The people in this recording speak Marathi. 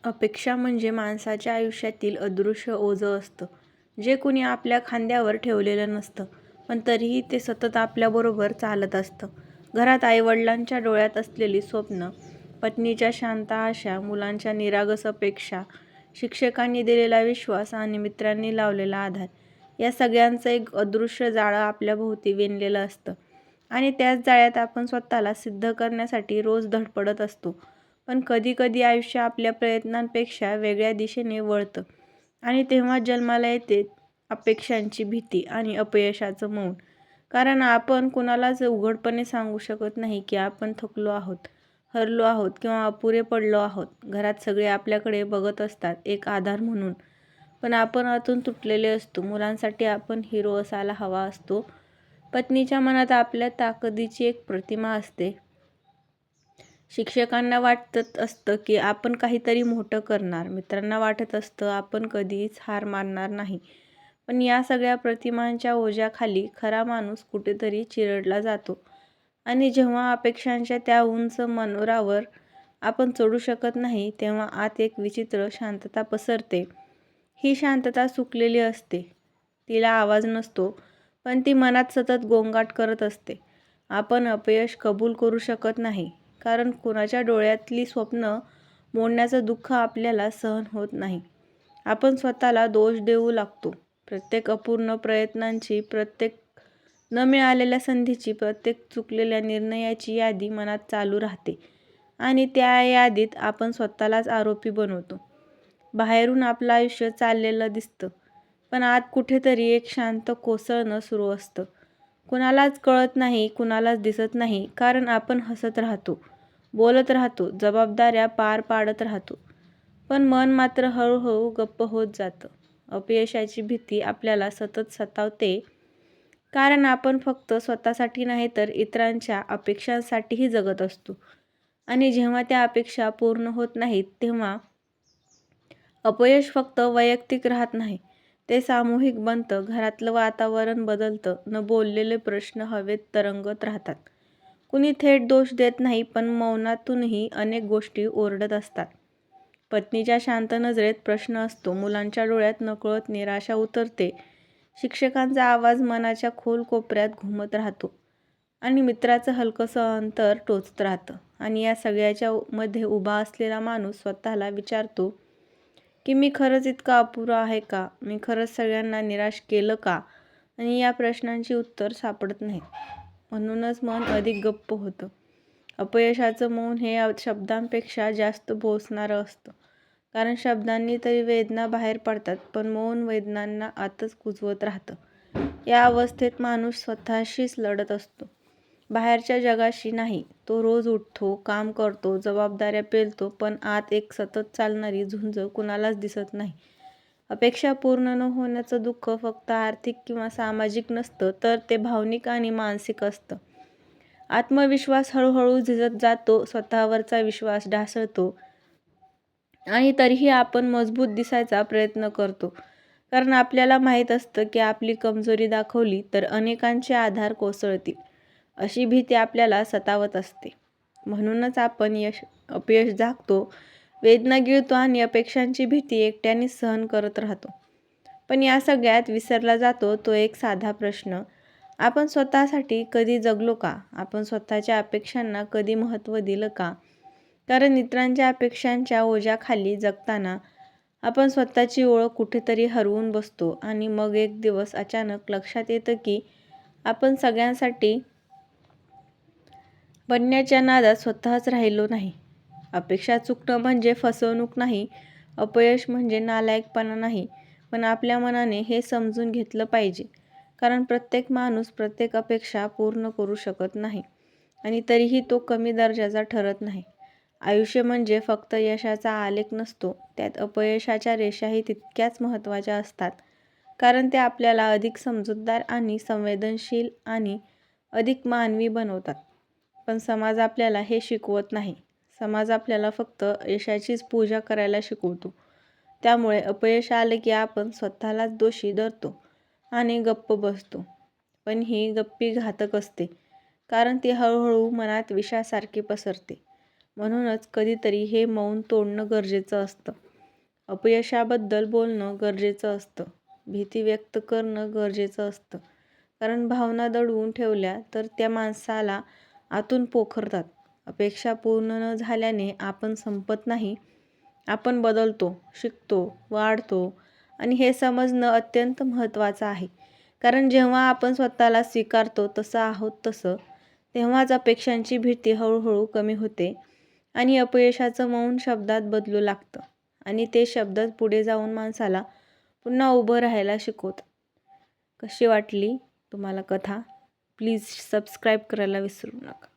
अपेक्षा म्हणजे माणसाच्या आयुष्यातील अदृश्य ओझं असतं, जे कुणी आपल्या खांद्यावर ठेवलेलं नसतं, पण तरीही ते सतत आपल्याबरोबर चालत असतं. घरात आईवडिलांच्या डोळ्यात असलेली स्वप्न, पत्नीच्या शांत आशा, मुलांच्या निरागस अपेक्षा, शिक्षकांनी दिलेला विश्वास आणि मित्रांनी लावलेला आधार, या सगळ्यांचं एक अदृश्य जाळं आपल्याभोवती विणलेलं असतं. आणि त्याच जाळ्यात आपण स्वतःला सिद्ध करण्यासाठी रोज धडपडत असतो. पण कधी-कधी आयुष्य आपल्या प्रयत्नांपेक्षा वेगळ्या दिशेने वळतं आणि तेव्हा जन्माला येते अपेक्षांची भीती आणि अपयशाचं मौन. कारण आपण कुणालाच उघडपणे सांगू शकत नाही की आपण थकलो आहोत, हरलो आहोत किंवा अपुरे पडलो आहोत. घरात सगळे आपल्याकडे बघत असतात एक आधार म्हणून, पण आपण आतून तुटलेले असतो. मुलांसाठी आपण हिरो असायला हवा असतो. पत्नीच्या मनात आपल्या ताकदीची एक प्रतिमा असते. शिक्षकांना वाटत असतं की आपण काहीतरी मोठं करणार. मित्रांना वाटत असतं आपण कधीच हार मानणार नाही. पण या सगळ्या प्रतिमांच्या ओझ्याखाली खरा माणूस कुठेतरी चिरडला जातो. आणि जेव्हा अपेक्षांच्या त्या उंच मनोरावर आपण चढू शकत नाही, तेव्हा आत एक विचित्र शांतता पसरते. ही शांतता सुकलेली असते. तिला आवाज नसतो, पण ती मनात सतत गोंगाट करत असते. आपण अपयश कबूल करू शकत नाही, कारण कुणाच्या डोळ्यातली स्वप्न मोडण्याचं दुःख आपल्याला सहन होत नाही. आपण स्वतःला दोष देऊ लागतो. प्रत्येक अपूर्ण प्रयत्नांची, प्रत्येक न मिळालेल्या संधीची, प्रत्येक चुकलेल्या निर्णयाची यादी मनात चालू राहते आणि त्या यादीत आपण स्वतःलाच आरोपी बनवतो. बाहेरून आपलं आयुष्य चाललेलं दिसतं, पण आत कुठेतरी एक शांत कोसळणं सुरू असतं. कुणालाच कळत नाही, कुणालाच दिसत नाही, कारण आपण हसत राहतो, बोलत राहतो, जबाबदाऱ्या पार पाडत राहतो. पण मन मात्र हळूहळू गप्प होत जातं. अपयशाची भीती आपल्याला सतत सतावते, कारण आपण फक्त स्वतःसाठी नाही तर इतरांच्या अपेक्षांसाठीही जगत असतो. आणि जेव्हा त्या अपेक्षा पूर्ण होत नाहीत, तेव्हा अपयश फक्त वैयक्तिक राहत नाही, ते सामूहिक बनतं. घरातलं वातावरण बदलतं. न बोललेले प्रश्न हवेत तरंगत राहतात. कुणी थेट दोष देत नाही, पण मौनातूनही अनेक गोष्टी ओरडत असतात. पत्नीच्या शांत नजरेत प्रश्न असतो, मुलांच्या डोळ्यात नकळत निराशा उतरते, शिक्षकांचा आवाज मनाच्या खोल कोपऱ्यात घुमत राहतो आणि मित्राचं हलकंसं अंतर टोचत राहतं. आणि या सगळ्याच्या मध्ये उभा असलेला माणूस स्वतःला विचारतो की मी खरंच इतका अपुरा आहे का? मी खरंच सगळ्यांना निराश केलं का? आणि या प्रश्नांची उत्तर सापडत नाहीत. म्हणूनच मन अधिक गप्प होतं. अपयशाचं मौन हे शब्दांपेक्षा जास्त बोचणारं असतं, कारण शब्दांनी तरी वेदना बाहेर पडतात, पण मौन वेदनांना आतच कुजवत राहतं. या अवस्थेत माणूस स्वतःशीच लढत असतो, बाहेरच्या जगाशी नाही. तो रोज उठतो, काम करतो, जबाबदाऱ्या पेलतो, पण आत एक सतत चालणारी झुंज कुणालाच दिसत नाही. अपेक्षा पूर्ण न होण्याचं दुःख फक्त आर्थिक किंवा सामाजिक नसतं, तर ते भावनिक आणि मानसिक असतं. आत्मविश्वास हळूहळू झिजत जातो, स्वतःवरचा विश्वास ढासळतो आणि तरीही आपण मजबूत दिसायचा प्रयत्न करतो, कारण आपल्याला माहीत असतं की आपली कमजोरी दाखवली तर अनेकांचे आधार कोसळतील. अशी भीती आपल्याला सतावत असते. म्हणूनच आपण अपयश झाकतो, वेदना गिळतो आणि अपेक्षांची भीती एकट्यानेच सहन करत राहतो. पण या सगळ्यात विसरला जातो तो एक साधा प्रश्न, आपण स्वतःसाठी कधी जगलो का? आपण स्वतःच्या अपेक्षांना कधी महत्त्व दिलं का? कारण इतरांच्या अपेक्षांच्या ओझ्याखाली जगताना आपण स्वतःची ओळख कुठेतरी हरवून बसतो आणि मग एक दिवस अचानक लक्षात येतं की आपण सगळ्यांसाठी बनण्याच्या नादात स्वतःच राहिलो नाही. अपेक्षा चुकणं म्हणजे फसवणूक नाही, अपयश म्हणजे नालायकपणा नाही, पण आपल्या मनाने हे समजून घेतलं पाहिजे, कारण प्रत्येक माणूस प्रत्येक अपेक्षा पूर्ण करू शकत नाही आणि तरीही तो कमी दर्जाचा ठरत नाही. आयुष्य म्हणजे फक्त यशाचा आलेख नसतो, त्यात अपयशाच्या रेषाही तितक्याच महत्त्वाच्या असतात, कारण ते आपल्याला अधिक समजूतदार आणि संवेदनशील आणि अधिक मानवी बनवतात. पण समाज आपल्याला हे शिकवत नाही. समाज आपल्याला फक्त यशाचीच पूजा करायला शिकवतो. त्यामुळे अपयश आलं की आपण स्वतःलाच दोषी धरतो आणि गप्प बसतो. पण ही गप्पी घातक असते, कारण ती हळूहळू मनात विषासारखी पसरते. म्हणूनच कधीतरी हे मौन तोडणं गरजेचं असतं. अपयशाबद्दल बोलणं गरजेचं असतं. भीती व्यक्त करणं गरजेचं असतं. कारण भावना दडवून ठेवल्या तर त्या माणसाला आतून पोखरतात. अपेक्षा पूर्ण न झाल्याने आपण संपत नाही, आपण बदलतो, शिकतो, वाढतो आणि हे समजणं अत्यंत महत्त्वाचं आहे. कारण जेव्हा आपण स्वतःला स्वीकारतो तसं आहोत तसं, तेव्हाच अपेक्षांची भीती हळूहळू कमी होते आणि अपयशाचं मौन शब्दात बदलू लागतं आणि ते शब्दच पुढे जाऊन माणसाला पुन्हा उभं राहायला शिकवतात. कशी वाटली तुम्हाला कथा? प्लीज सबस्क्राईब करायला विसरू नका.